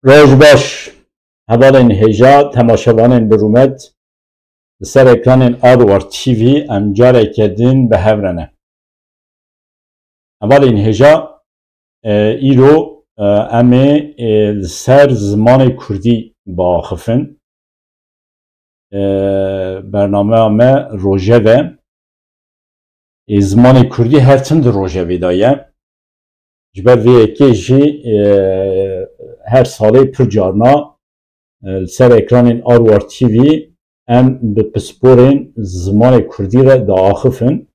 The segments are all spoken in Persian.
روز باش هەواڵên هێژا تەماشەوانên برومەت li ser ekranên Arwar TV em carekê din bi hev re ne. Hevalên hêja îro em ê li ser zimanê Kurdî biaxivin. Bernameya me Rojev e. Zimanê Kurdî her tim di Rojevê de ye. Ji ber vê yekê jî her salê pir carna li ser ekranên Arwar TV em bi pisporên zimanê Kurdî re diaxivin.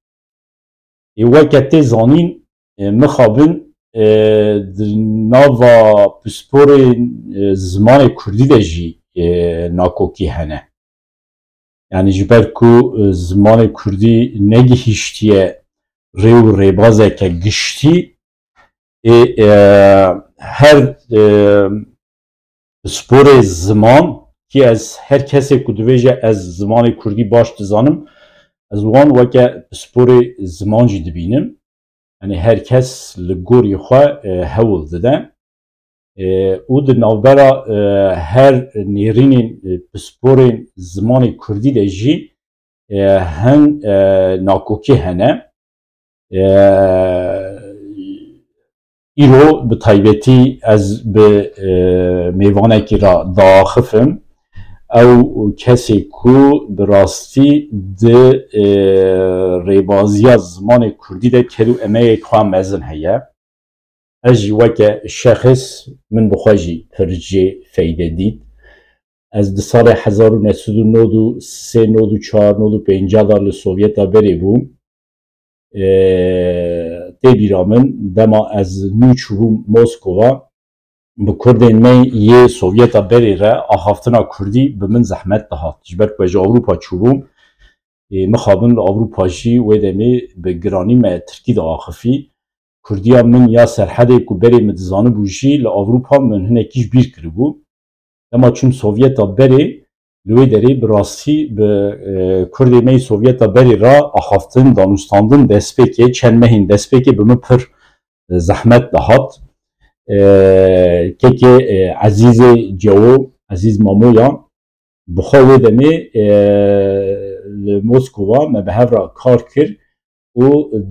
Weke tê zanîn mixabin di nava pisporên zimanê Kurdî de jî nakokî hene. Yani ji ber ku zimanê Kurdî negihîştiye rê û rêbazeke giştî her pisporê ziman ki ez her kesê ku dibêje ez zimanê Kurdî baş dizanim ez wan weke pisporê ziman jî dibînim. Yani her kes li gorî xwe hewl dide û di navbera her nêrînên pisporên zimanê Kurdî de jî hin nakokî hene. îro bi taybetî ez bi mêvanekî ra diaxivim ew kesê ku bi rastî di rêbaziya zimanê Kurdî de ker û emeyek xwe mezin heye. Ez jî weke şexs min bi xwe jî pir jê feyde dît. Ez di salê 1993-94-95 da li Sovyeta berê bûm. Tê bîra min dema ez nû çûbûm Moskova bi Kurdên me yê Sovyeta berê re axaftina Kurdî bi min zehmet dihat. Ji ber ku ez ji Ewropa çûbûm mixabin li Ewropa jî wê demê bi giranî me Tirkî diaxivî. Kurdiya min ya serhedê ku berê min dizanibû jî li Ewropa min hinekî ji bîr kiribû. Dema çûm Sovyeta berê li wê derê bi rastî bi Kurdê me Sovyeta berê ra axaftin, danûstandin destpêkê, çend mehên destpêkê bi min pir zehmet dihat. Kekê Ezîzê Cewo, Ezîz Mamoya bi xwe wê demê li Moskova me bi hev re kar kir û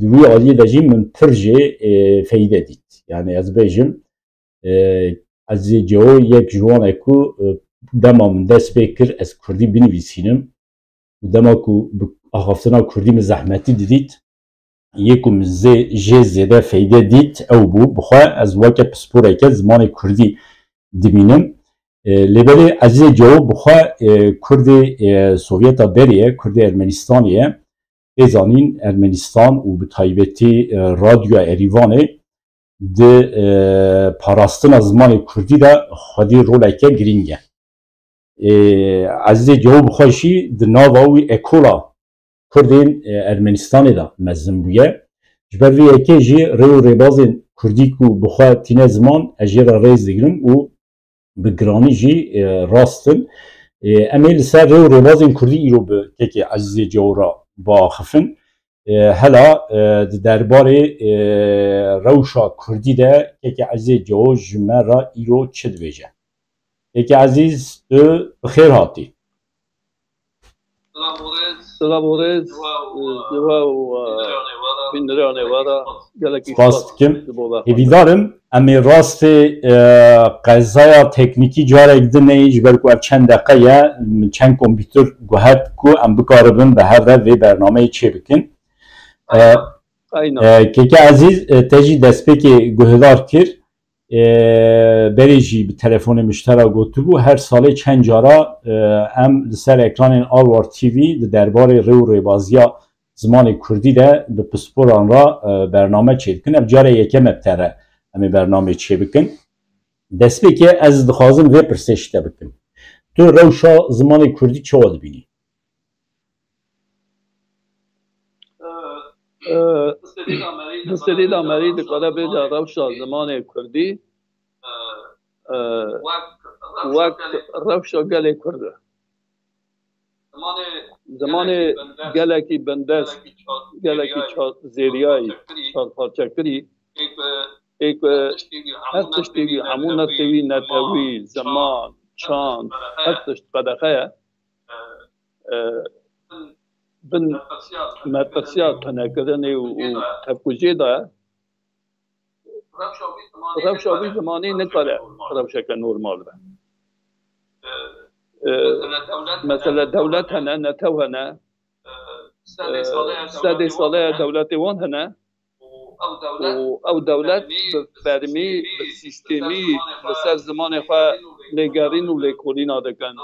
di wî aliyê de jî min pir jê feyde dît. Yani ez bêjim Ezîzê Cewo yek ji wan e ku dema min dest pê kir ez Kurdî binivîsînim û dema ku bi axaftina Kurdî min zehmetî didît yê ku min jê zêde feyde dît ew bû bi xwe ez weke pisporeke zimanê Kurdî dibînim. Lêberê Ezîzê Cewo bi xwe Kurdê Sovyeta berê ye, Kurdê Ermenistanê ye. Tê zanîn Ermenistan û bi taybetî radyoya Erîvanê di parastina zimanê Kurdî de xwedî roleke girîng e. Ezîzê Cewo bi xwe jî di nava wî ekola Kurdên Ermenistanê de mezin bûye. Ji ber vê yekê jî rê û rêbazên Kurdî ku bi xwe tîne ziman ez jê re rêz digirim û bi giranî jî rastin. Em ê li ser rê û rêbazên Kurdî îro bi kekê Ezîzê Cewo ra biaxivin. Hela di derbarê rewşa Kurdî de kekê Ezîzê Cewo ji me ra îro çi dibêje? Kekê Ezîz tu bi xêr hatî. Spas dikim. Hêvîdarim em ê rastê qezaya teknîkî carek dinê ji ber ku ev çend deqe ye çend kompîter guhet ku em bikaribin bi hev re vê bernameyê çê bikin. Keke Ezîz te jî destpêkê guhdar kir berê jî bi telefonê miştera gotibû her salê çend cara em li ser ekranên Arwar TV di derbarê rê û rêbaziya zimanê Kurdî de bi pisporan ra bername çê dikin. Ev carê yekem e te re em ê bernamê çê bikin. Destpêkê ez dixwazim vê pirsê ji te bikim. Tu rewşa zimanê Kurdî çawa dibînî? Di serê de Amerî dikare bêje rewşa zimanê Kurdî wek rewşa gelê Kurd e. Zimanê gelekî bindest, gelekî zêriyayî çarparçekirî ایک هر تشتی همون نتوی نتوی زمان چاند هر تشت قدقه بن مترسیات تنکردنی و تفکوجی دا روشابی زمانی نکاره روشک نورمال به مثلا دولت هنه نتو هنه سده ساله دولت وان هنه او دولت فرمی سیستمی بسر زمان خواه لگرین و لکولین آدکن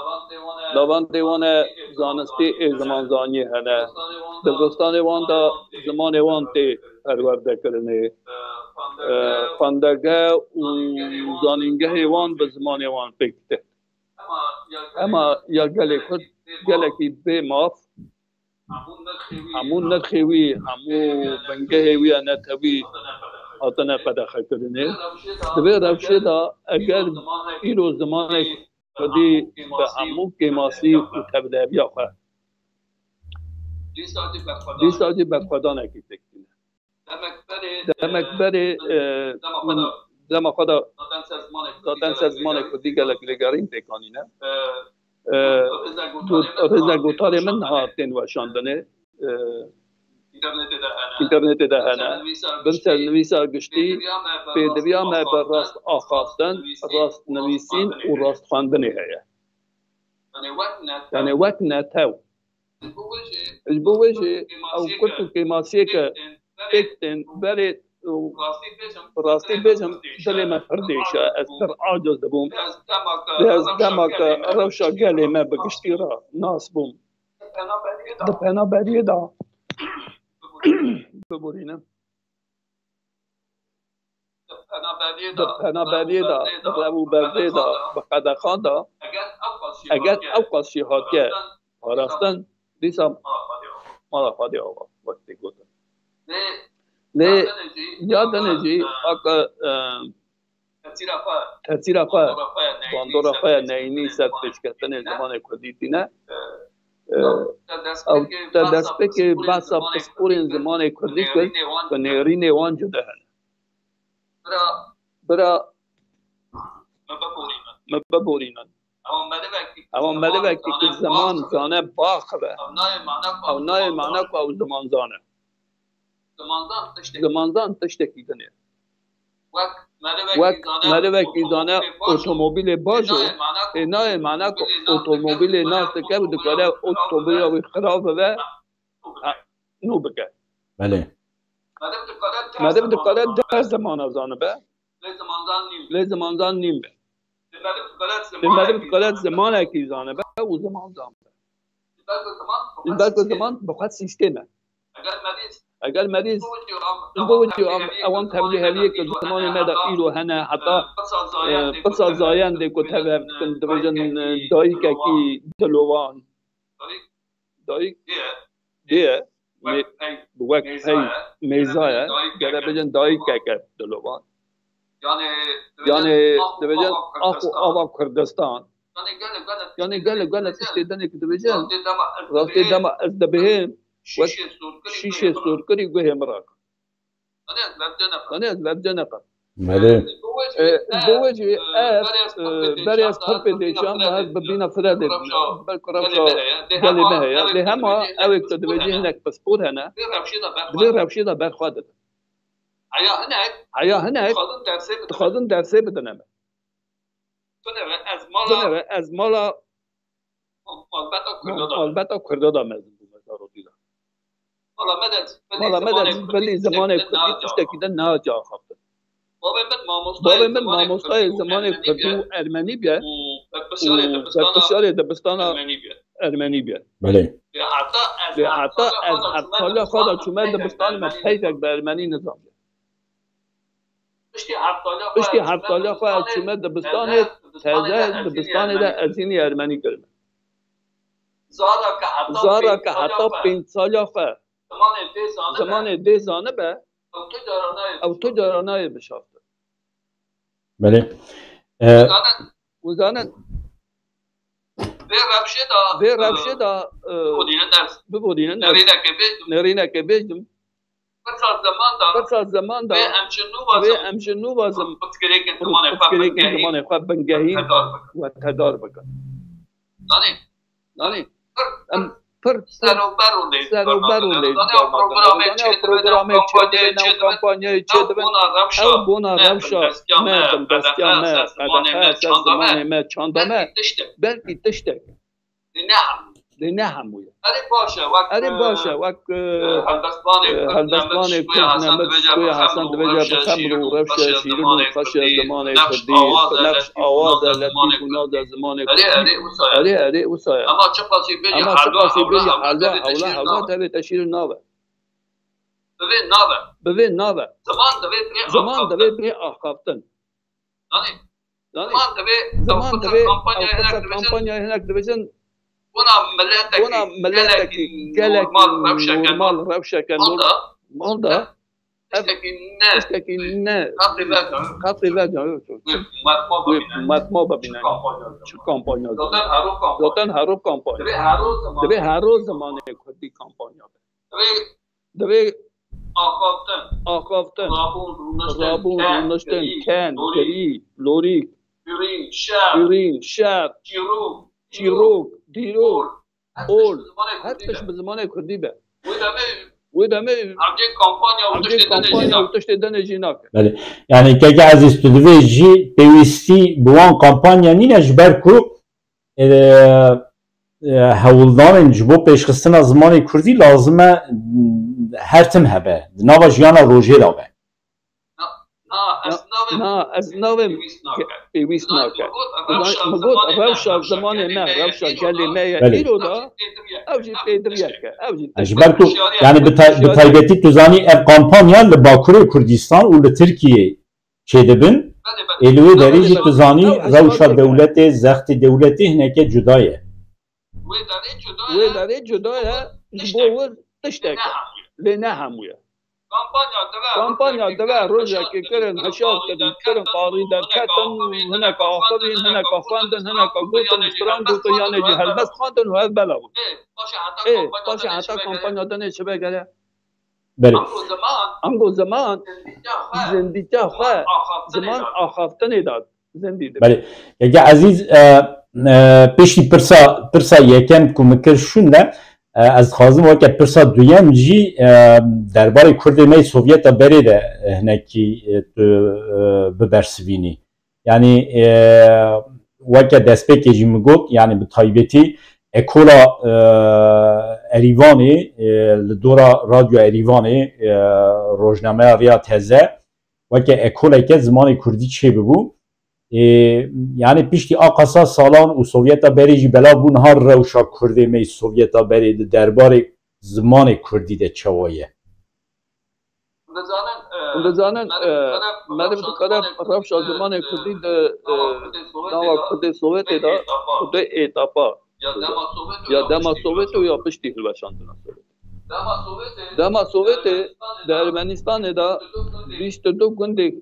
لاوان دیوان زانستی زمان زانی هنه دبستان وان دا زمان وان تی پرورده کرنه خاندگه و زانینگه وان به زمان وان فکته اما یا گله کد گله کی به ماف همون نرخوی همو بنگه هوی نتوی آتنه قدخه کرنه دبی روشه دا اگر ایرو زمان کدی به همو کماسی و تبدیبی آخه دیساجی برخدا نکی تکتینه دمکبری من زمان خدا دادن سازمان کدی گلک لگرین تکانینه رزگوتار من هاتین وشاندنه اینترنت دهنه بنسر نویسا گشتی پیدویا ما بر راست آخاستن راست نویسین و راست خواندنی هیا یعنی وقت نتاو البوجه او كنت كماسيه كتن بري راستي بيجم دلي ما فرديشا استر عاجز بوم لازم دمك روشا قالي ما بقشتي را ناس بوم دبنا بريدا ببورينا دبنا بريدا بقلبو بريدا بقدا خاندا اگه اوقات شيهات که راستن دیسم مالا خواهدی آقا وقتی گفتم لی یادنه جی آقا تاثیر خواه باندورا خواه نینی سر پیشکتن زمان کدیدی نه او تا دست که بحثا پسپورین زمان کدی کرد که نیرین وان جده هن برا مببورینن اومده وقتی که زمان زانه باخره او نای معنا که او زمان زانه زمان زان تشتکی کنه وقت مده وقتی زانه اتومبیل باجو نای معنا که اتومبیل ناست که بود کاره اتومبیل او خراب و نو بکه بله مده بود کاره در زمان زانه به لی زمان زان نیم به المغرب قلت زمانه کی زانه به و زمان زانه این بعد زمان بخواد سیستمه اگر مریض بودی اوان تبلیغ هلیه که زمان مده ایرو هنه حتی قصه زاینده که تبلیغ کن دوجن دایی که کی دلوان دایی دیه بوک پی میزایه گره بجن دایی که دلوان یعنی دوجن آوا کردستان یعنی گله تشتیدنی که دوجن راستی دم از دبهم شیشه سرکری گوه مراک یعنی از لبجه نقل بله بوجه برای از طرف دیشان و از ببین فرد بلکرافشا گلی مهیا لهما اوی که دوجه هنک پسپور هنه دلی رفشیده برخواده حیا هنک خادن درسه بدنمه تنوه از مالا البته کرده دامه مالا مدد بلی زمان کردی تشتکیدن نه جا خوابده بابا من ماموستای زمان کردی ارمنی بیه و بسیاری دبستان ارمنی بیه بله حتی از حتی خدا چومه دبستان ما پیفک به ارمنی نظام بیه پشتی هفتالی خواه چومه دبستان تازه دبستان ده ازینی ارمنی کرده زارا که حتی 5 سالی خواه زمان ده زانه به او تو جارانای بشافته بله و زانه به رفشه دا ببودینه نرینه که بیجم فرصة زمان دا و امجنو بازم بتكريكن زمان خواب بنگهين و تدار بکن دانی پر سر و برونده پروگرام چه دبن کامپانیای چه دبن او بونا روشا مردم دستیا مرد قدخه از زمان مرد چاندامه بلکی تشتک نه همویه اری باشه وک هلدستان کرد نمد کوی حسن دویجه بخمر و روشه شیرین و خشه زمان کردی نقش آواز لطیف و ناز زمان کردی اری اوسایه اما چه قاسی بیجی حلوه تبه تشیر ناوه ببین ناوه زمان دوی بری آخافتن زمان دوی آخافتن کامپانیا هنک دویزن بنا ملتك قالك نورمال روشك مالدا اشتكي الناس خاطري فاجع ما ببينا شو كامبانيا زاتن هارو كامبانيا دبي هارو زمانه كدي كامبانيا دبي آخافتن رابون رونشتن کن گری لوری برین شب چیروک دیروک اول حتیش به زمان کردی به و دمه کامپانیا اوتشت دنه جیناک بله یعنی که از استودیو جی پیوستی بوان کامپانیا نینه جبر کو هولدان جبو پیشخستن زمان کردی لازمه هر تم هبه نوا جیانا روژه دابه نه از نوع پیوست ناکه مگود روشا زمان ما روشا گلی ما ایرو دا اوجی پیدریه که اجبر تو یعنی بتایبتی تو زانی اف کامپانیا لباکور کردستان و لترکیه چه دبن الوی دریجی تو زانی روشا دولت زخت دولتی هنکه جدایه و داره جدایه جبور تشتک لنه همویه کامپانیا دوا روزه که کرن هشاد کرن قاری در کتن هنک آخرین هنک خواندن هنک گوتن استران گوتن یعنی جهل بس خواندن و هل بلا بود باشه حتی کامپانیا دنه چه بگره بله امگو زمان زندیده خواه زمان آخافتنی داد زندیده بله یکی عزیز پیشی پرسا یکم کمکر شونده از خازم وقت پرسا دویم جی درباره کرد می سوویت بری ده هنکی ببرسوینی یعنی وقت دست پیکی جی مگود یعنی به تایبتی اکولا اریوانی لدورا رادیو اریوانی روزنامه ریا تزه وقت اکولا که زمان کردی چه ببو یعنی پیشتی آقاسا سالان و سوویتا بریجی بلا بون ها روشا کرده می سوویتا برید درباره زمان کردی ده چوایه بزانن مدام قدم روشا زمان کردی ده نوا کرده سوویت ده کرده ایتاپا یا دما سوویت یا پشتی هلوشاندن دما سوویت در ارمنستان ده 22 گنده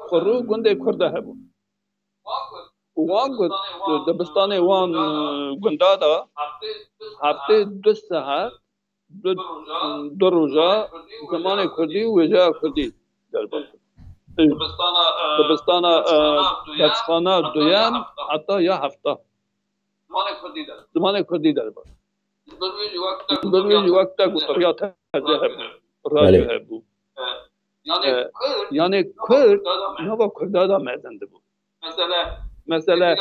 خرو گنده کرده هبون وان دبستان وان گنده دا هفته 2 ساعت دو روزه زمان کردی و وجه کردی در دبستان درسخانه دویم حتی یا هفته زمان کردی در بار برویج وقتا گوتریا تازه هبون رادیو هبون یعنی کرد نوا کردادا مزنده بود مثلا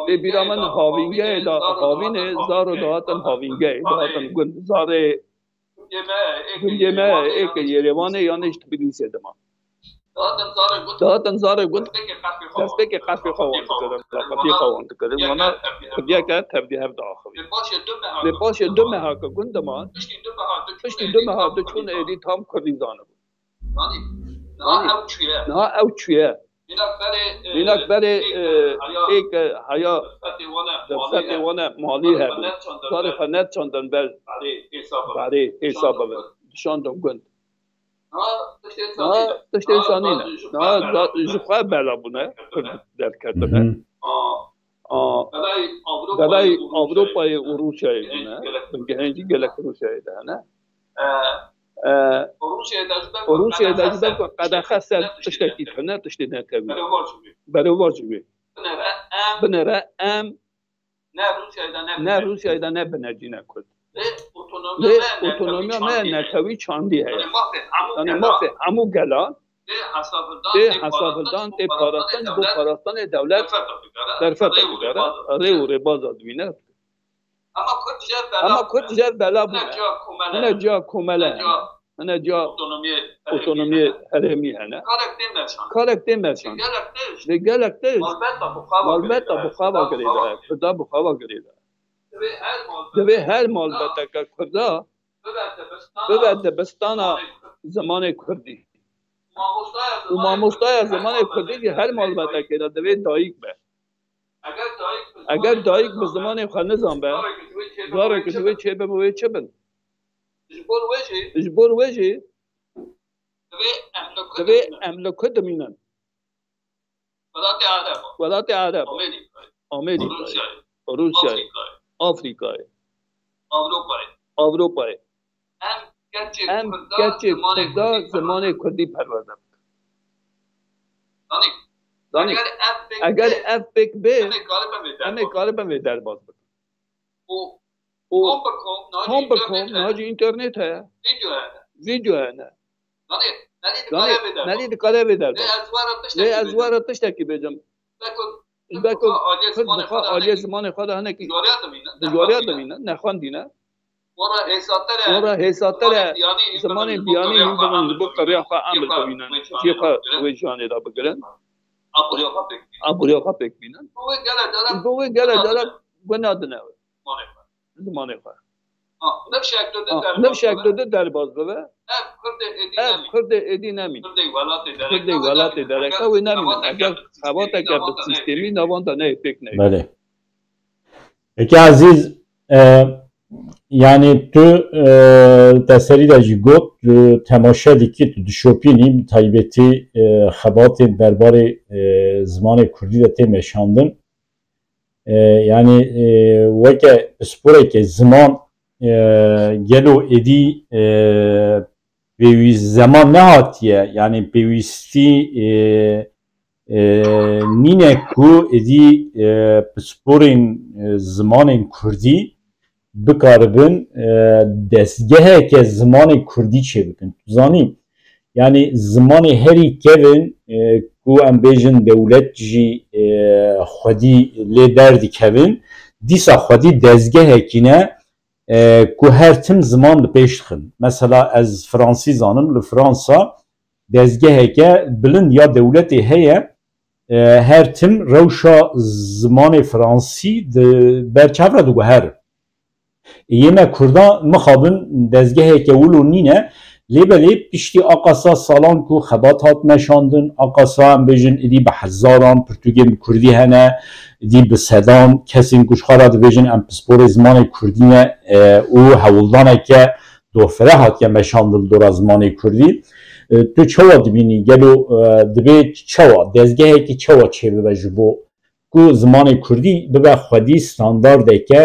بیرامن هاوینگه دا هاوینه زارو دهاتن هاوینگه دهاتن گند زاره گنجمه ایک یریوانه یعنی تبلیسه دما دهاتن زاره گند دسته که قصفی خواهند کردن قبلی خواهند کردن وانا خبیه که تبدیه هفته آخوی لپاش دو مها که گند ما پشتی دو مها دو چون ایدی تام کردی زانه بود نه او چیه اینک بره ایک هیا دفت وانه مالی هبون داره خنت چاندن برای حساب ببین شاندن گند نه تشتی سانی نه جخواه بلا بونه در کردنه گلای اروپای و روسیای بونه بنگه هنجی گلک روسیای ده نه روسيا دجبك قد خسر تشتكي كنا تشتي نكبي برو واجبي بنرا ام نه روسيا اذا نه بنجينا كل اوتونومیا ما نکوی چاندی ہے یعنی ما همو گلا ده حسابدان ده پاراستان بو پاراستان دولت در فتح بگره ره و ره باز آدوینه اما کد جر بلا بونه هنه جا کمله هنه جا اوتونومی حرمی هنه کارک دیم برشان ده گلک ده مالبت بخواه گریده کدا بخواه گریده دوی هر مالبت که کرده ببرد دبستان زمان کردی و ماموستای زمان کردی که هر مالبت که دوی دایک به اگر دایک به زمان خود نظام به داره که دوی چه به موی چه بن اجبور وجه دوی املکه دمینن ولات عرب آمریکا روسیه آفریقای اروپای هم گرچه کردا زمان کردی پرورده دانی اگر اف بک به همه کار به در باز بکن هم بکن ناجی اینترنت ہے ویدیو ہے نه ندید کاره به در باز لی ازوار تشتکی بجم بکن خود بخواه آلی زمان خود هنه که دجواریات دمینه نخوان دینه مورا حساتر زمان بیانی هم بمن بو قریه خواه عمل ببینن چی خواه ویجانه را بگرن ابوریا پک بینن بوی گله داره بنادنه زمان خواه نفشک داده در باز ببه کرد ایدی نمین کرد ولات درکه وی نمین اگر خواه اگر به سیستمی نوان دا نه پک نه بله اکی عزیز yani tu teseri de jî got temaşe dikî tu dişopînî taybetî xebatên derbarê zimanê Kurdî de tê meşandin yani weke pisporeke ziman gelo êdî pêwîst zeman nehatiye yani pêwîstî nîne ku êdî pisporên zimanên Kurdî bikaribin destgeheke zimanê Kurdî çêbikin. Zanî yani zimanê herî kevin ku em bêjin dewlet jî xwedî lê derdikevin dîsa xwedî dezgehekî ne ku her tim ziman li pêş dixin. Mesela ez Fransî zanim li Fransa dezgeheke bilind ya dewletê heye her tim rewşa zimanê Fransî di berçav re diguherin. Yeme Kurda mixabin dezgeheke wilo nîne lêbelê piştî aqasa salan ku xebat hat meşandin aqasa em bêjin êdî bi hezaran pirtûkên bi Kurdî hene êdî bi sedan kesên ku ji xwe re dibêjin em pisporê zimanê Kurdî ne û hewildaneke dofire hatiye meşandin dora zimanê Kurdî tu çawa dibînî gelo dibê çawa dezgehekî çawa çêbibe ji bo ku zimanê Kurdî bibe xwedî standardeke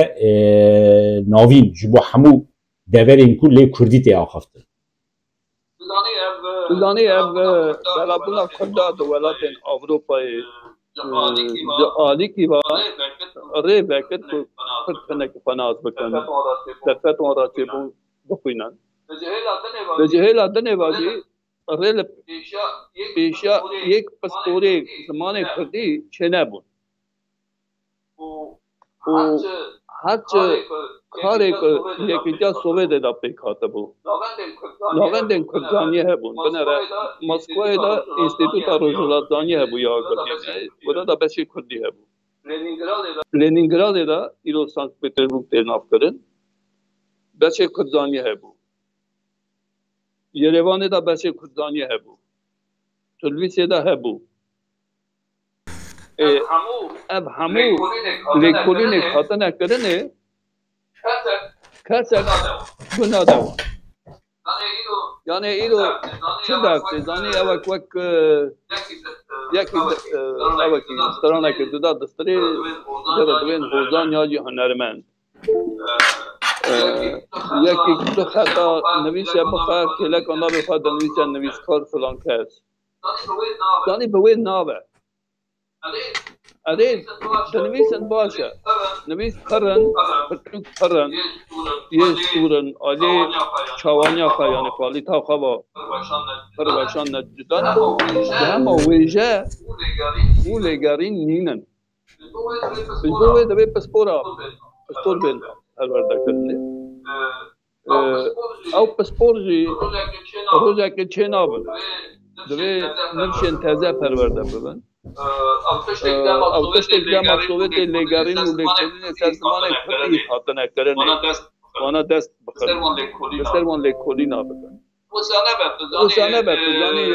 navîn ji bo hemû deverên ku lê Kurdî tê axaftin. Zanî ev belabûna Kurda di welatên Avrupayê di alîkî ve rê vekir ku Kurd hinekî xwenaz bikin derfet wan ra çêbû bixwînin li cihêla dinê ve jî rê li pêşiya yek pisporê zimanê Kurdî çênebûn û herçi karê ku yekîtiya Sovyetê de pêk hatibû navendên Kurdzaniyê hebûn binêre Moskvayê de Înstîtûta Rojhilatzaniyê hebû ya Gurgenê were de beşê Kurdî hebû Lenîngradê de îro Sankt Peterburg tê navkirin beşê Kurdzaniyê hebû Yerêvanê de beşê Kurdzaniyê hebû Tiflisê de hebû ev hemû lêkolînê hatine kirinê kesek guna dewan yani îro çi dertê zanî evek wek yekî evekî stranekî dida distirê divên hozan ya jî hunermend یکی تو خطا نویسه بخواه که لکن نابی خواه دنویسه نویسکار فلان کس دانی به وی نابه عدید دنویسن باشه نویس پرن بطنک پرن یه سورن آلی چوانی خواه یعنی خوالی تا خواه پر بشان نجدان همه ویجه او لگرین نینن بزبوه دوی پسپور بین پرورده کرده او پسپور جی روزه که چه نابن دوی نرشن تازه پرورده ببن او تشتک دم اصوبت لگرین و لگرین سرزمان کردی حاطنه کرنه وانا دست بخیر بسر وان لگکلی نابکن وسانه بردزانی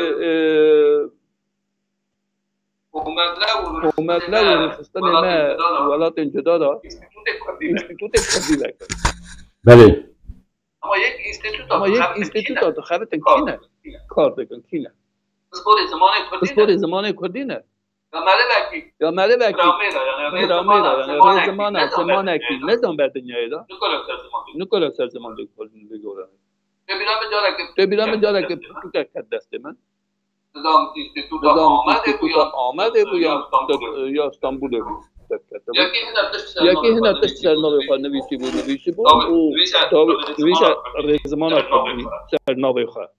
حکومت لو رخصتن ما ولات جدا دا اینستیتوت کردی لکن بله اما یک اینستیتوت خرطن کینه کار دکن کینه پسپور زمان کردی نه یا مالی بکی رامیرا یعنی زمان اکی نزدان بر دنیای دا نکلا سر زمان بگورن تو بیرام جاره که تو کرد دسته من نظام اینستیتوت آمده بود یا استانبول بود یکی هنر تشت سرناوی خواه نویسی بود و نویشه رزمان کردی سرناوی خواه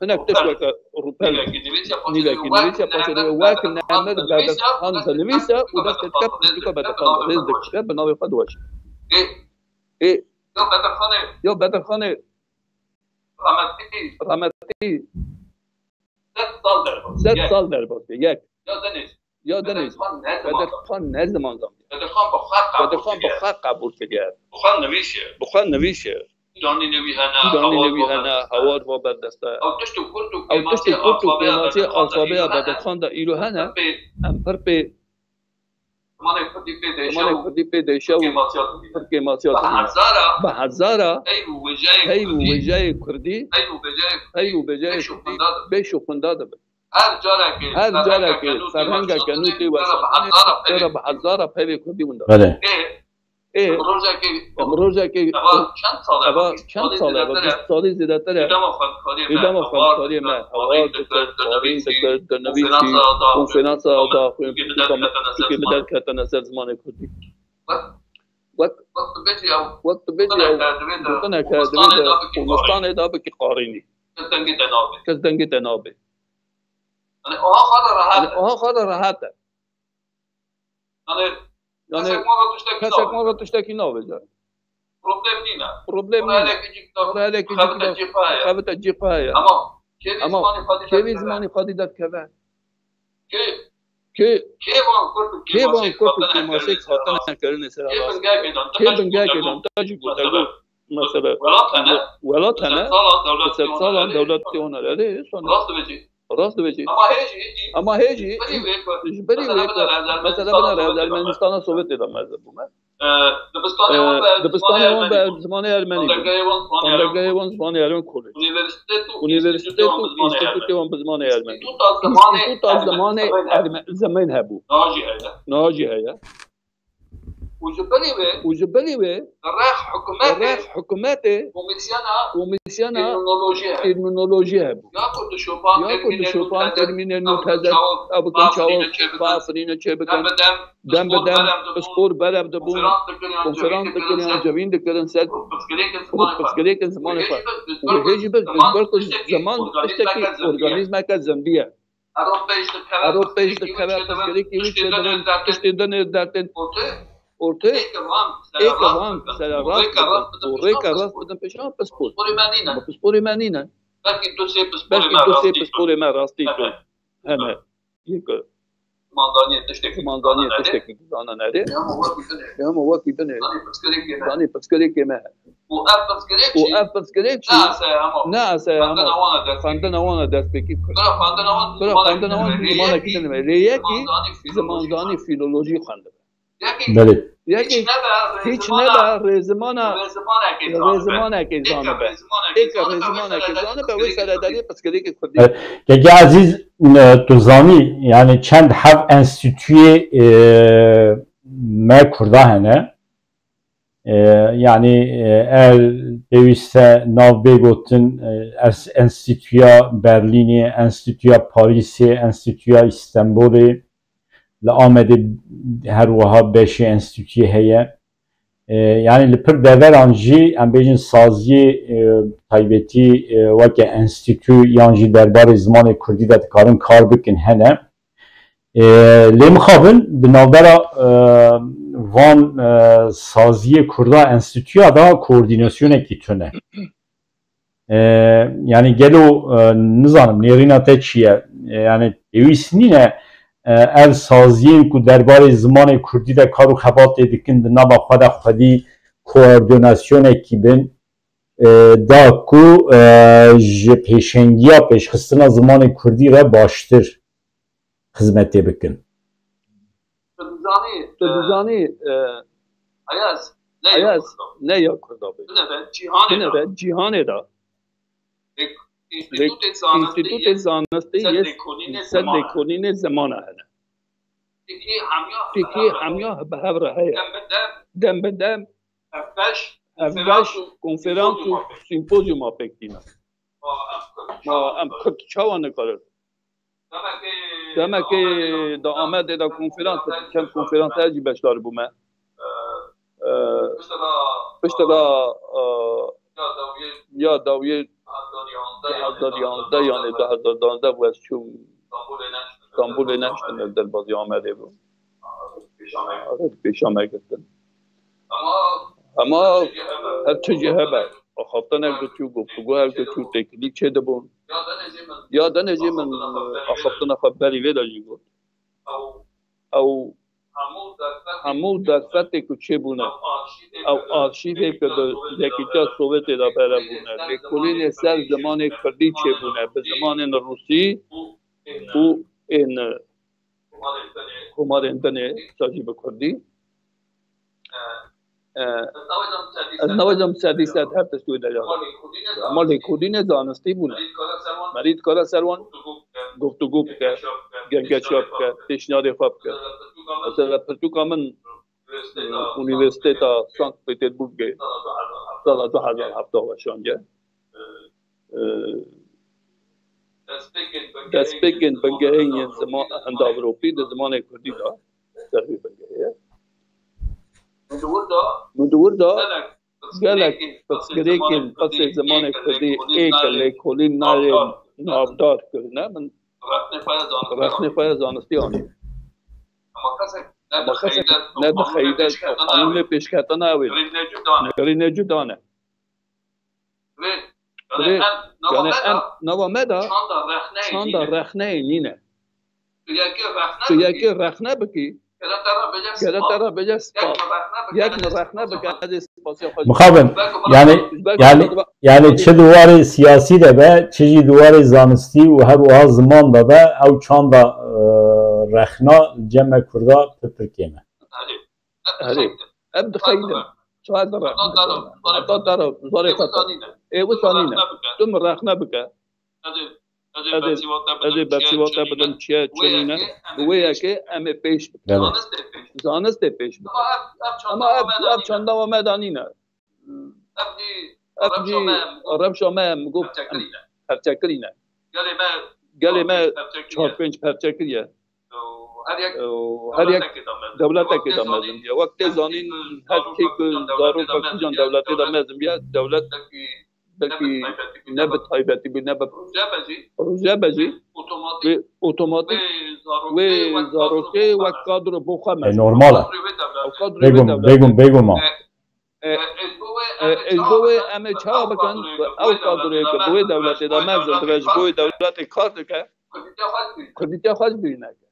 هنک تشت روپل نیلکی نویشه پاشه وقت نعمر بعد خان نویشه و دست کپ نویشه بعد خان رز دکشه به ناوی خواه دواشه یا بدرخانه رحمتی 7 سال در باشه یک یا دنیز بدرخان نه زمان زمان بدرخان با خط قبول کرد بخوان نویشه دانی نوی هنه هوار و بردسته او تشتی کرتو قیماتی آلفابه بدرخان دا ایلو هنه امپر پی زمان کردی پی دیشه و پر قیماتیات به هزاره هی و وجه کردی هی و بجای کردی بیشو خنداده بود هر جاره که فرهنگ کنوتی و سرطانه به هزاره پیوی کردی مونده بله امروزه که چند ساله و 20 سالی زیده تره ایدام خانکاری من هوار دکتر قاری دکتر دنویسی کنفرانس آده که مدر کتن از زمان کردی وقت بجی او بطنه که دویده خونستان دا بکی قارینی کس دنگی تنابه آها خواهد راحته یعنی کسک ما را تشتکی ناویزه پروبلم نینه رایده که خبت جیپه هیا اما که زمانی خواهدی داد که وان کرتو که ماسه خاطن کرنه سر آلاز که بنگه که دان تاجی بودگو مثلا ولات هنه که 7 سال دولتی هنه رده راست بچی اما هیچی جبری ویک مثلا بنا ارمنستان سوویت دیدم مذهب من دبستان اون به زمان ارمنی اندرگاه اون زمان ارمن کلی اونیورسیته تو اینستیتوت اون به زمان ارمنی اینستیتوت زمان زمین هبو ناجی هیا وجبلی و رخ حکومت ومیسیانا ترمینولوژی هبو یا کد شوپان ترمین نوتازد ابکن چاو فافرین چه بکن دم به دم اسپور برم دبون کنفرانس دکرن جوین دکرن سد پسکری کن زمان فر و هیچی بس برکو زمان اشتکی ارگانیزم که زنبیه ارو پیش دکره پسکری که ویچ دارن تشتی دنه دارتن ortaya ilk avant mesela Reka rast بدن پیشان پسپور پسپوری منینه belki dosya پسپوری من راستی کن همه یک ماندانی تشتکی دانا نده یا ما وقتی بنه دانی پسکری که من و اف پسکری چی نه اسه اما فاندن آوانا دست بکیب کرد برای فاندن آوانا زمان کی نمیه لیکی زماندانی فیلولوژی خونده بله هیچ نبا رزمانه که زانه به ایک رزمانه که زانه به وی سرداری پسکری که کردی یکی عزیز دوزانی یعنی چند هف انستیتوی ما کرده هنه yani eğer deviste nav begotin Enstitüya Berlin'i, Enstitüya Paris'i, Enstitüya İstanbul'u li Amedê her wiha beşî enstitûyê heye. Yani li pir deveran jî em bêjin saziyê taybetî weke enstitû yan jî derbarê zimanê Kurdî de dikarin kar bikin hene. Lê mixabin di navbera van saziyê Kurda enstitûya da koordînasyonekî tune. Yani gelo nizanim nêrîna te çi ye? Yani pêwîst nîne ev saziyên ku derbarê zimanê Kurdî de kar û xebatê dikin di nava xwe de xwedî koordînasyonekî bin da ku ji pêşengiya pêşxistina zimanê Kurdî re baştir xizmetê bikin. Tu dizanî Ayaz ne ya Kurda be? Bineve cîhanê da Înstitûtê Zanistî sed lêkolînê zimana hene. Pêkî hemya bi hev re heye. Dem bi dem hevbeş konferans û simpozyuma pêk dîne. Ma em Kurd çawa nikarin? Demekê da Amedê da konferans çend konferanser jî beşdar bûme. Pişta da ya dawiyê 2011 yani 2012 west çûm İstanbulê neştin ev delbazî Amedê bû. Pêşa me girtin. Ama her çi jî hebe. Axaftinek diçû guftûgo ev diçû têkilî çê dibûn. Ya denecê min axaftina xwe berî vê de jî got. Ew hemû derfetê ku çêbûne ew arşîvê ku di Yekîtiya Sovyetê da berebûne lêkolînê ser zimanê Kurdî çêbûne bi zimanên Rûsî û ên komarên dinê sajî bi Kurdî. Ez nawecam sedî sed her tişt wê de ya. Ama lêkolînê zanistî bûne. Merî dikare ser wan guftûgo bike, gergeçya bike, pêşniyarê xwe bike. Mesela pirtûka min Unîversîteta Sankt Peterburgê sala 2017 weşange. Destpêkên bingehên yên henda Ewropî di zimanê Kurdî da servî bingehê. Min dûr da gelek pirsgirêkên pesê zimanê Kurdî êk lêkolîn nayên navdar kirine min rexnê xwe ya zanistî anî. Ama kesek ne dixeyde qanûnê pêşketina ew ê negerînê cuda ne. Yani em nava me da çanda rexneyê nîne. Tu yekê rexne bikî gere te re bêje spas. Yek min rexne bike ez ê spasiya xwe Mixabin yani çi duwarê siyasî de be çi jî duwarê zanistî û her wiha ziman da be ew çanda rexna ceme Kurda pipirkê me. Herî em dixeyde çar da dara zarê xwe ê wisa nîne tu min rexne bike ez ê bersîvata bidim çiye çinîne bi wê yekê em ê pêş bikin. Zanistê pêş bikin. Ama ev çanda me da nîne. Ev jî rewşa me em got perçekirîne. Gelê me çar pênc perçekiriye. Her yek devletekê da mezin biye. Wek tê zanîn her kê ku zarok kûcan devletê da mezin biye devlet belki ne bi taybetî bî ne bi proje bejî ve otomatik ve zarokê wek kadro bo xwe mezin. Normal e. Bêgûm ma. Ez bo wê em ê çawa bikin ew kadroyê ku bi wê devletê da mezin dibe ji bo wê devletê kar dike Kurdîtiya xwe ji bîrî neke.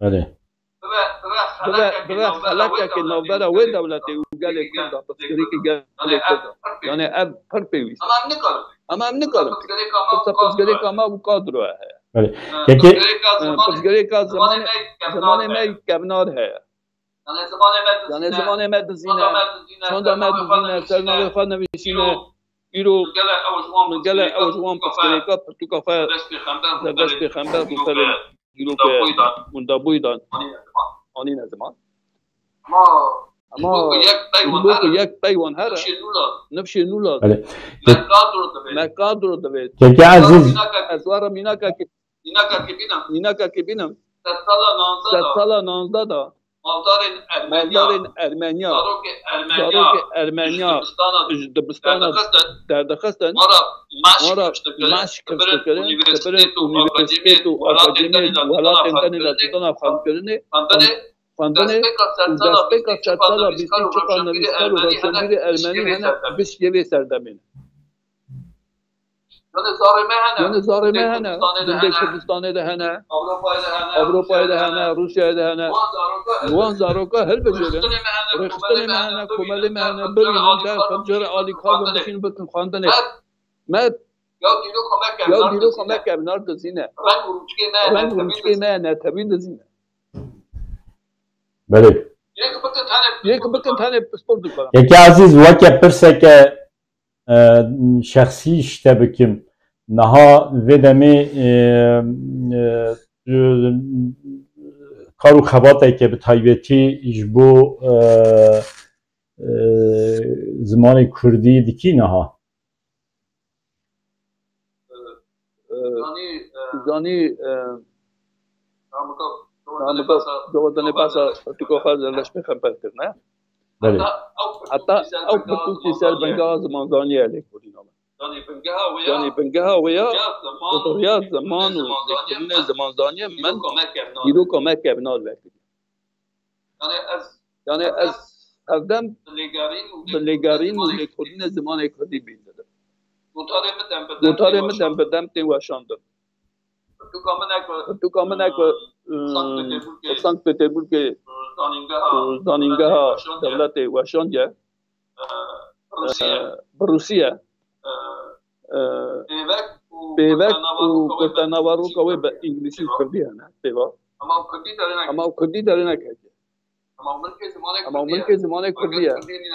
Bibe xelekekê navbera wê devletê û gelê Kurda pirsgirêkê gelê Kurda. Yani ev pir pêwîst. Ama em nikarin. Pirsgirêka me û kadroya heye. Pirsgirêka zimanê me kevnar heye. Yani zimanê me dizîne, çanda me dizîne, sernavê xwe nivîsîne. Îro gele ew ji wan pirsgirêka pirtûka xwe zerdest pêxember û ferê îrokê hûn dabûyî dan anîne ziman. اما بۆ یەک پەیوان هەرە نەفشێ نوڵات مەکات درۆ دەبێت کێکی عزیز ئەسوارە میناکە کە بینم سەد ساڵە 19 دا مالدارên Ermeniya zarokê Ermeniya ji dibistana derdixistin wara meşk kirin dibirin universitêt û akademiyê welatên tenê li Sultana xwendkirinê xwendinê û destpêka sed sala bîstî çiqa nivîskar û rewşenbîrê Ermenî hene bişkevê serdemê ne yani zarê me hene Hindê Kurdistanê de hene Avrupayê de hene Rûsyayê de hene wan zaroka hilbijêrin rêxistinê me hene komelê me hene birînin derxin cara alîkarbin bişînin bikin xwendinê me ya dîroka me kevnar dizîne reng û rûçkê me netewî dizîne belê yekî bikin tenê pispor dikarin kêkî azîz weke pirseke şexsî ji te bikim niha vê demê kar û xebateke bi taybetî ji bo zimanê Kurdî dikî niha zanî Dowadanê basa tûkoxa leşmê xemper kirine belê heta ew pirtûkê ser bengeha zimanzaniyê lê Kurdî name yani bengeha wê ya rêya zeman û lêkirinê zimanzaniyê min dîroka me kevnar vekiriye yani ez hevdem bi lêgerîn û lêkurdînê zimanê Kurdî bîn didim gotarê min dem bi dem tên weşandin pirtûka min ek Sankt Peterburgê zanîngeha dewletê weşandiye bi Rûsye pêvek û girtenevaroka wê bi îngilîsî û Kurdî hene pêva ama Kurdî derê neketiye ama milkê zimanê Kurdî ye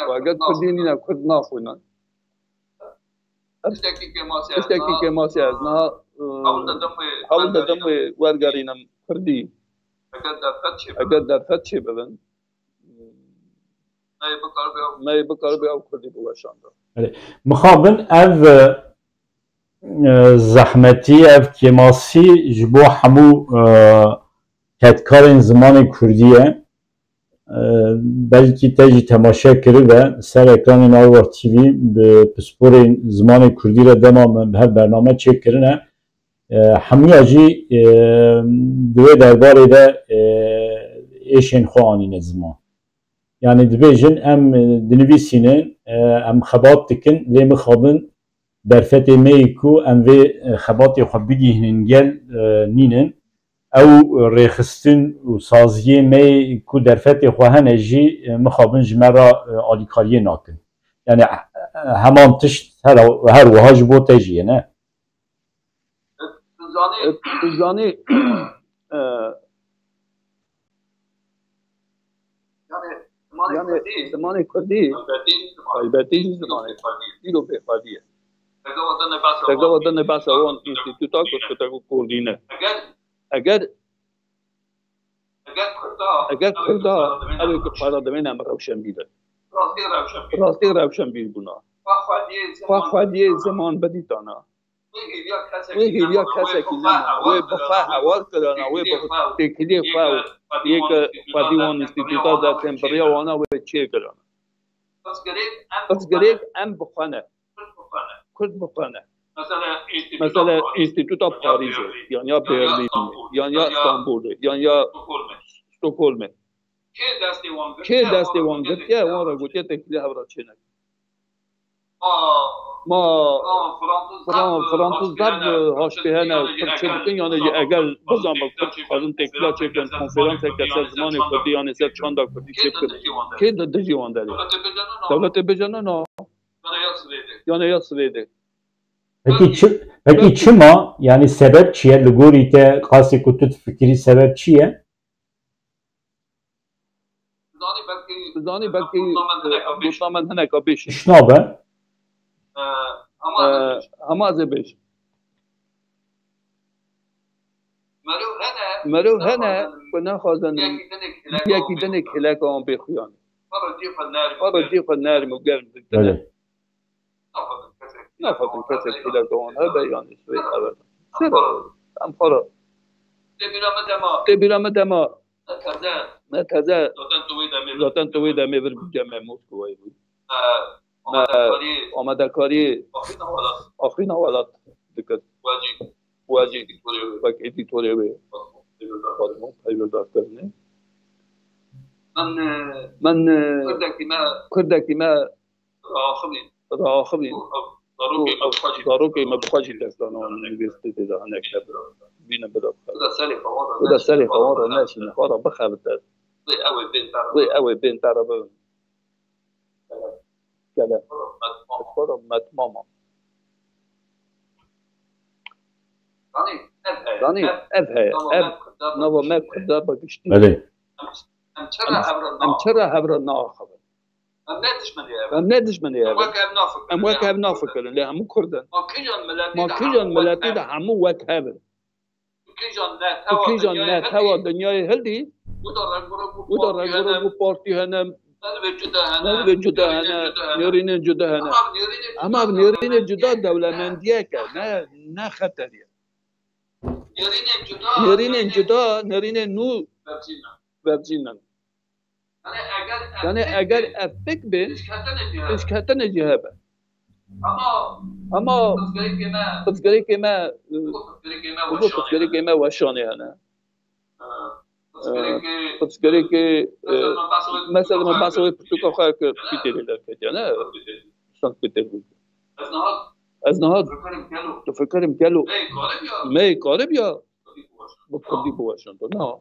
û eger Kurdî nîne Kurd naxwînin tiştekî kêmasiye ez niha hewl didim wê wergerînim Kurdî eger derfet çê bibin me bikaribe ew Kurdî biweşandin mixabin ev zehmetî ev kêmasî ji bo hemû ketkarên zimanê Kurdî ye belkî te jî temaşe kiribe ser ekranên Awar TV bi pisporên zimanê Kurdî re dema me her bername çêkirine hemûya jî di wê derbarê de êşên xwe anîne ziman yani dibêjin em dinivîsînin em xebat dikin lê mixabin derfetê me yê ku em vê xebatê xwe bigihînin gel nînin ew rêxistin û saziyê me ku derfetê xwe hene jî mixabin ji me re alîkariyê nakin yani heman tişt her wiha ji bo te jî ye ne zanî yani zimanê Kurdî taybetî jî zimanê dîro bêxwedî ye Tegawadanê besa wan înstîtûta Kurdî ne eger Kurda ew ê ku para demên em rewşenbîr in rastî rewşenbîr bûna xwe xwediyê ziman bidîtana wê hêliya kesekî nema wê bi xwe hewar kirana wê bi têkiliyê xwe û yêke xwedî wan înstîtûta dertên biriya wana wê çê kirana ez girêk em bixwene Kurd bixwene mesela înstîtûta Parîzê yan ya Berlînê yan ya İstanbulê yan ya Stockholmê kê destê wan girtiye wan re gotiye têkiliyê hewra çê neke ma Fransûz deb haştê hene Kurd çê dikin yani eger bizan bi Kurd xwazin têkiliya çêkin konferanseke ser zimanê Kurdî yani ser çanda Kurdî çê bikin kê dijî wan derê dewletê bêjene na yani ya Swêdê Peki çima yani sebep çiye li gorî te qasê ku tu fikirî sebep çi ye zanî belkî goşta min hineka bêş şnabe hema ez ê bêj merov hene ku naxwazin yekî dinek hileka wan bêxuyan فرجي فناري مقام بله نفط كسر إلى دون هذا يعني شوي أبدا سر أم فرق تبيرا مدما نتذا زاتن توي دمي بالجامع موسكو ما آمده کاری آخرین حوالات دقت واجی بک ادیتوری به خودمون پیوندار کرده من کردکی ما راخبین داروکی ما بخواجی دستان آن نگیستی دیده هنگشت بینه بداد وده سالی خوان را نشین خورا بخوابت داد وی اوی بین طرفه كلام الصورة متمامة راني أبها نوى ما كدا بقشتي أم ترى عبر الناخب أم نادش من يا أم وكاب نافك اللي هم كردن ما كيجان ملاتي ده همو وكاب كيجان نات هوا دنيا هلدي ودار رجل بارتي هنا نرى جدا هنا نرين جدا هنا أما نرين جدا دولة مندية نا خطرية نرين جدا نرين نو بابزينا يعني أجل أفك بين إيش كاتنا جهابا أما تذكري كما تذكري كما وشاني أنا تذكري كي مثلا ما بسوي بتوقع خاك بيتر لك أنا سانت بطرسبورغ أزنهاد تفكر مكلو ما يقارب يا بكردي بواشنطن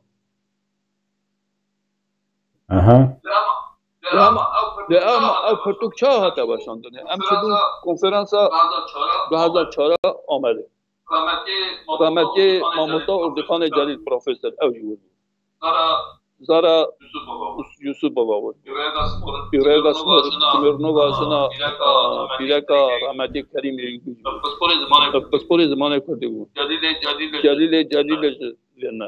لا لا أو كرتوك شاه هتا واشنطن أم شدون کنفرانسا 2004 آمده رحمتی مامورتا اردخان جلیل پروفسور اوجی زارا یوسف بابا بود یوریگا سمیرنووا سنا پیرکا رحمتی کریم پسپوری زمانه کرده بود جدیل لینا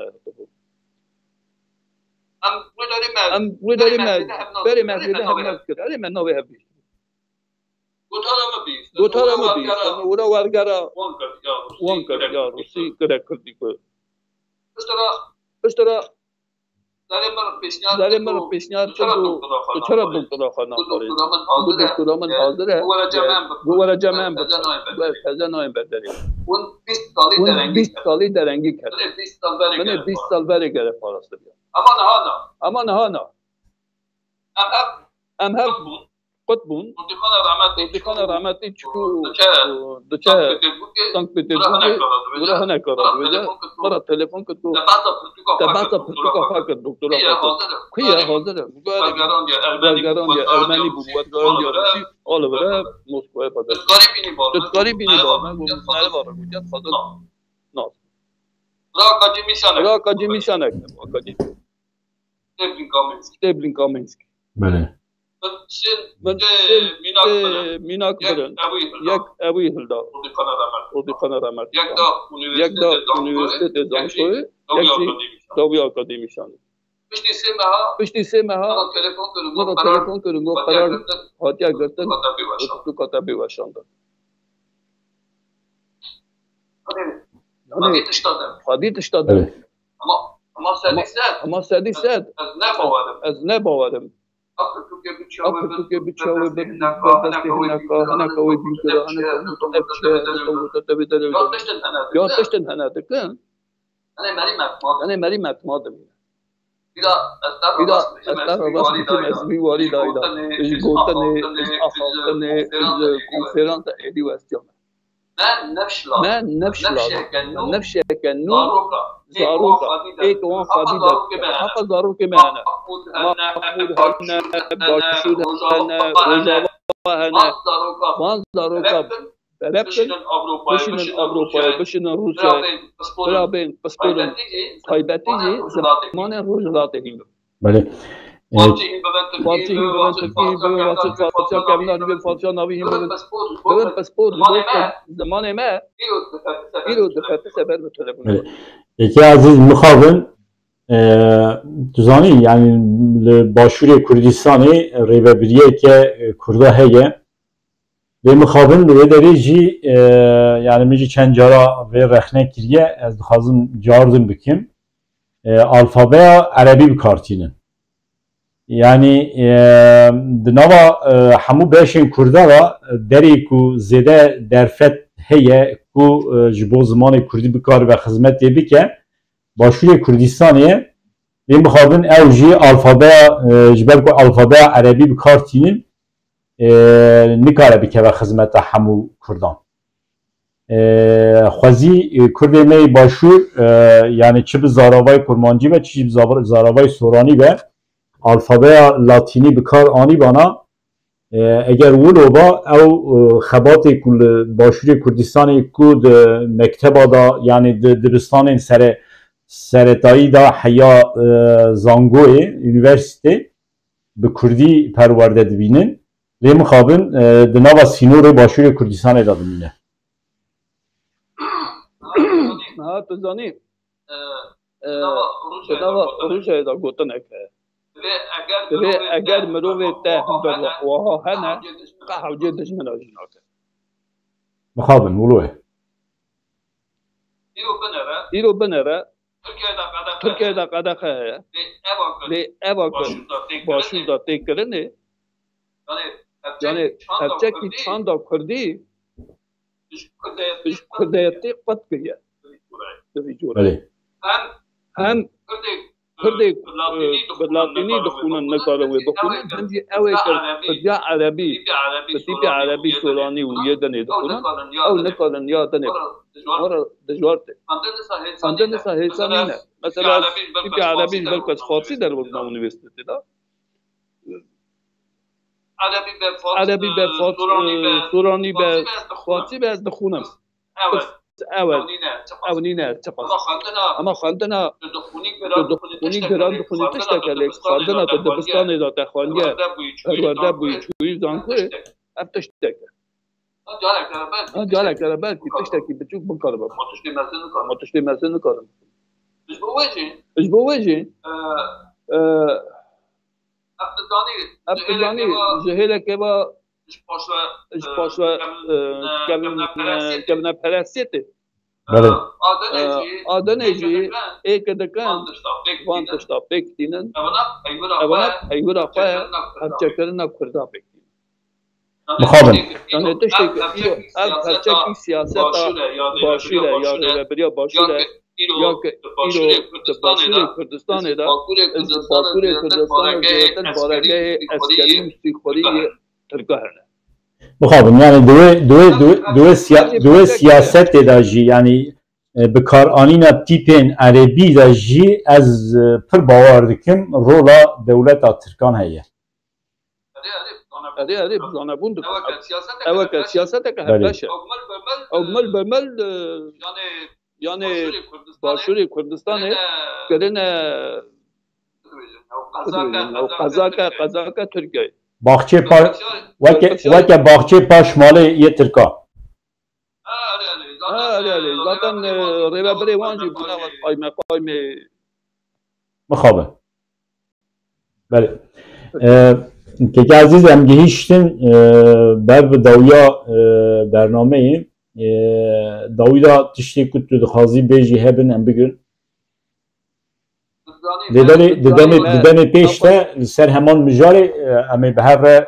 ام وداری ما بری مرکزی هم نکرد علی من نوی هبی دوتارا ما بیست اونا ورگرا وان کرد یا روسی کرد کردی که اشترا داره مرا پیشنهاد کرد تو چرا دکترا خانه آفرید بود دکترا من حاضره گوارا جمع هم بده تازه نایم بداری اون 20 سالی درنگی کرد من 20 سال بره گره پاراسته بیا اما نهانا ام هر قطبون اردخان رحمتی چکو دچه سانت پترزبورگ ولا هنا كرر وجا مرة تلفون كنت تبعت برتقا فاكر دكتورة فاكر كيا حاضر بلغاران يا ألماني بلغاران يا روسي all over موسكو بدر تذكاري بيني با من نال بارم وجا فاضل ناس راكا جيميشانك ستيبلين كامينسكي بله من میناک بدن یک اوی هلدا اردخان رحمت یک دا اونیورسیت دانشگاه یکی داوی آکادمیشان پشتی سه ماه مرا تلفن کردن و قرار هاتیا گرفتن تو کتابی واشاندن یعنی حدیدش دادم اما سادی ساد از نباورم Afrika biçağı bedesti hana kavay binkara hana kavay efçe tabi tabi ya taşten hana tıkın yani meri matmadım İda astar bas bütün esmi vali dayda İzgotane İzafaltane İzkonferans edivasyon من نفش كنو زاروكا ايك وان خديدة حق زاروكا معنا محمود هنا باشود هنا رجاوة هنا وان زاروكا بلبن بشنن أوروبا بشنن روسيا برابين بسپورن خيبتيجي زمان روجلاتهم بله فارسی هم ببند ترکی ببند فارسی هم کاملا نوی فارسی ها نوی هم ببند پسپورت زمان ما ایرو دفعه سبر به تلفن یکی عزیز مخابن دوزانی یعنی باشور کردستانی ریبریه که کرده هیه به مخابن به دری جی یعنی میجی چند جارا و رخنه کریه از خازم جاردن بکیم الفابه عربی بکارتینه یعنی دنوا همو بیشین کرده و دری کو زده درفت هیه کو جبو زمان کردی بکار و خدمت دی که باشور کردستانیه به مخابن او جی الفابه جبر کو الفابه عربی بکارتینن نکاره بکه و خدمت همو کردان خوازی کرد می باشور یعنی چه به زاراوای کرمانجی و چه به زاراوای سورانی و الفابه لاتینی بکار آنی بانا اگر ولو با او خبات کل باشور کردستانی کود مکتب دا یعنی دبستان سرطایی دا حیا زانگوی یونیورسیته به کردی پرورده دبینن لی مخابن دناوا سینور باشور کردستان دا دمینه ها تو زانی دناوا روشه دا گوتنه که اگر مروه ته وها هنه قهو جدش من آجناکه مخابن ولوه ایرو بنره ترکیه دا قدخه هیا لی ایوا که باشور دا تک کرنه یعنی هرچکی چند دا کردی کردیتی قد کریه دوی جوره هم کردی لاتینی دخونن نکاروی بخونن هنجی اوی کردیا عربی بتیپی عربی سورانی و یه دنی دخونن او نکارن یا دنی ورا دجوارته خاندن سا حسانی نه مثلا تیپی عربی بلکه فارسی در وقت اونیورسیته دا عربی به سورانی به فارسی به از دخونم اول نه چپاس اما خواندنا دخونی گران دخونی تشتا کلی خواندنا تا دبستانی دا تخوانگه پرورده بوی چوی زانکوی اب تشتا که جالک داره بعد که تشتا که بچوک بکاره با ما تشتی مرسه نکارم اش بوجه ابتدانی جهیل که با اش پاشوا کبنا پرسیته آدنجی ایک دکان وان تشتا بکتینن اونا ایورا خواه هرچه کرنا کردا بکتینن مخابن یعنی تشتی که هرچه کی سیاست باشوره یا ریبریا باشوره یا که ایرو باشور کردستان دا باشور کردستان جهتن بارگه اسکری مستیخوری ترکه هنه مخابن یعنی دوی سیاست دا جی یعنی بکار آنینا تیپین عربی دا جی از پر باور دکم رولا دولت ترکان هیه ادی بزانه بوند اوه که سیاست که هرگاشه اگمل برمل یعنی باشور کردستان کرنه قزاقه ترکیه باغچه وکه باغچه پاش مال یه ترکا zaten ریبری وانجی بنا قایمه مخابه بله که عزیز هم گهیشتن بر به داویا برنامه داویا تشتی کت دخوازی بیجی هبن هم بگرن دیدن پیشته سر همان مجاری امی به هر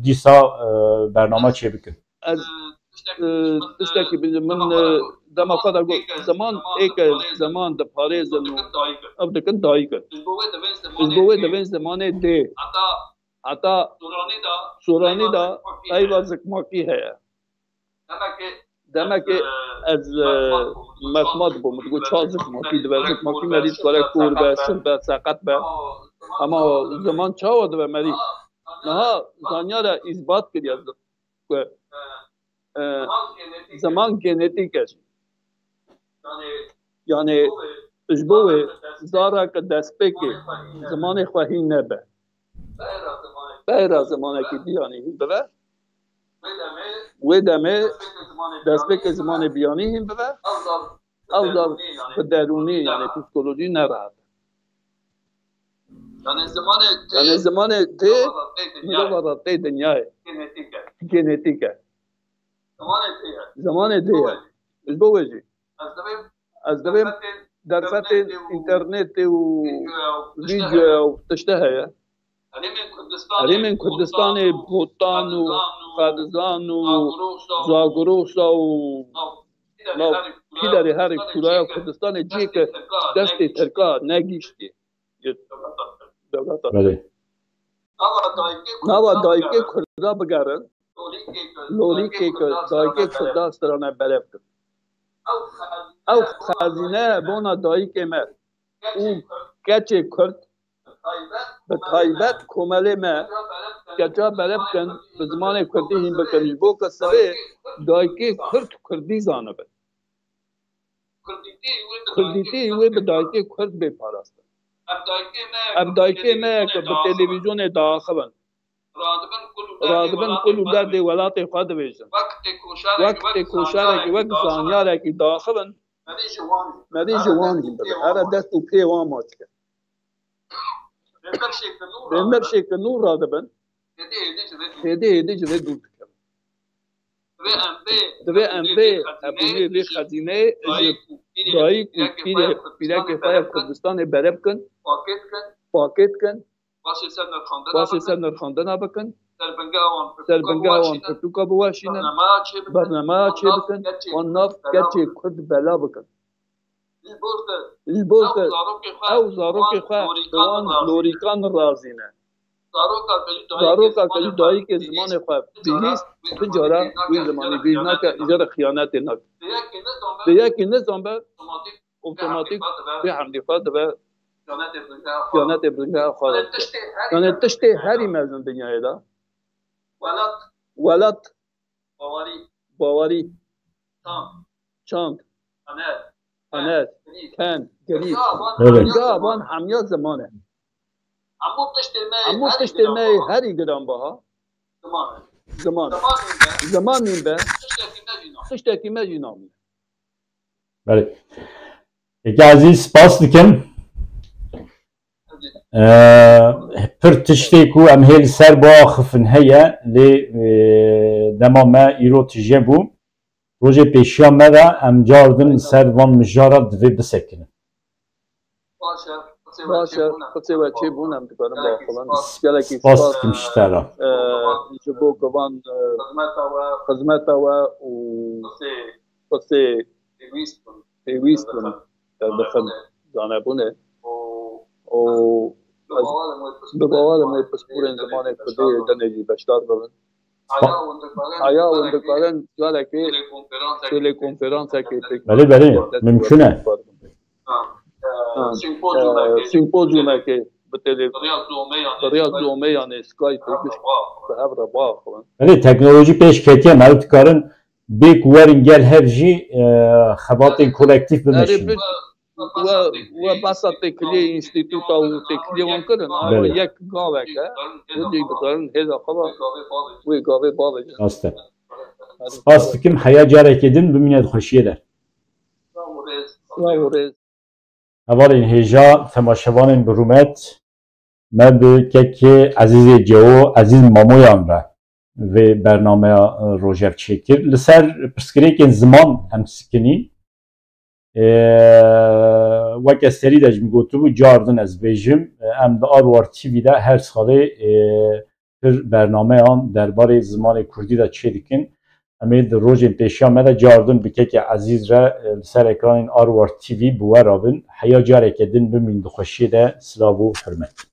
دیسا برنامه چه بکن تشتکی من دما قدر گفت زمان ایک زمان د پاریز نو اب دکن دایی کن از بوه دوین زمان دی حتی سورانی دا ای وزک ماکی ہے demek ki ez mefmat bom digo çazık maki dvezik maki meriç kare kur be sırbe sakat be ama zaman çavadı ve meri daha zanyara izbat kiriyor ki zaman genetik es yani ejbowe zara ka despeki zamanı xwahin nebe bayra zamanı ki diyani be ودمه دست به که زمان بیانی هم ببر او در درونی یعنی پسیکولوژی نرد يعني زمان تي مدور تي دنياي جينيتيكا زمان تي البوجي از دبیم در سطح اینترنت و ویدیو و تشتهی من کردستان بوتان و قادزان و زاگروسا و پیداری هر کلای کردستان جی که دست ترکا نگیشتی نوا دایکی کردا بگرن لوری که دایکی کردا استرانه بلف کرد او خزینه بونا دایی که مر او کچه کرد به تایبت کماله مر کچا بلب کن به زمان کردی هین بکنی بو کسره دایی که کردی زانه بد کردیتی اوی به دایی که کرد بپارست اب دایی که مر که به تلویزیون داخلن رادبن کلو درد ولات خود بیشن وقت کوشاره که وقت زانیاره که داخلن مدی جوانی بده هر دست و پی وام آج که بندر شکل نور رادبن هده جوه دود کم دوه انبه ابونه به خزینه دایی پیره که فای کردستان برب کن پاکت کن باسی سر نرخاندن بکن سر بنگاوان پرتوکا بواشینن برنامه چه بکن و ناف گرچه کرد بلا بکن البرد او زاروک خواه دوان لوریکان رازینه زاروکا کلی دایی که زمان خواه بیهیست تجاره وی زمانی بیهنا که اجار خیانت نک دیگه که نظام به اوتوماتیک به حمدیفات و خیانت برنگه خواهد یعنی تشتی هری مزن دنیای دا ولد باوری چاند انت کن گریب گابان همیاد زمانه امو تشتی می هری گران باها زمان نیم به تشتی که مجی نامی بله پeki عزیز سپاس dikim پر تشتی کو ام هیل سر با خفن هیا لی دما ما ایرو تجه بو روژه پیشیا مدا ام جاردن سر وان مجارا دوی بسکنه باشه خطی و چی بونم دکارم با خلان سپاس dikim شترا جبو گوان خدمت و خطی پیویستون در دخل زانه بونه و به باور ما پسپورن زمان کدی دنیجی بشدار بودن آیا وندکارن جاله که تلکنفرانس که بله ممکنه سیمپوزیوم که به ریاض دومه یعنی اسکایپ به هفته با خلان بله تکنولوژی پیش کتیه مرد کارن بیک ورن گل هر جی خبات کولکتیف بمشین و بسا تکلی انستیتوتا و تکلی وان کردن آیا یک گاوه که و دیگه دارن هزا خلا وی گاوه باوه آسته سپاس dikim حیا جاره کدین بمینید خوشیه در اوالین هجا تماشاوان برومت من به که عزیز جو عزیز مامویان را و برنامه روژر چکر لسر پرسکری که زمان هم سکنی وقت استری داشت میگوتو جاردن از بیجم ام دا آروار تیوی دا هر ساله پر برنامه آن درباره زمان کردی دا چه دیکن امید روژن پیشیا مده جاردن بکه که عزیز را سر اکران آروار تیوی بوه رابن حیا جاره که دن بمین دخوشی دا سلاو حرمت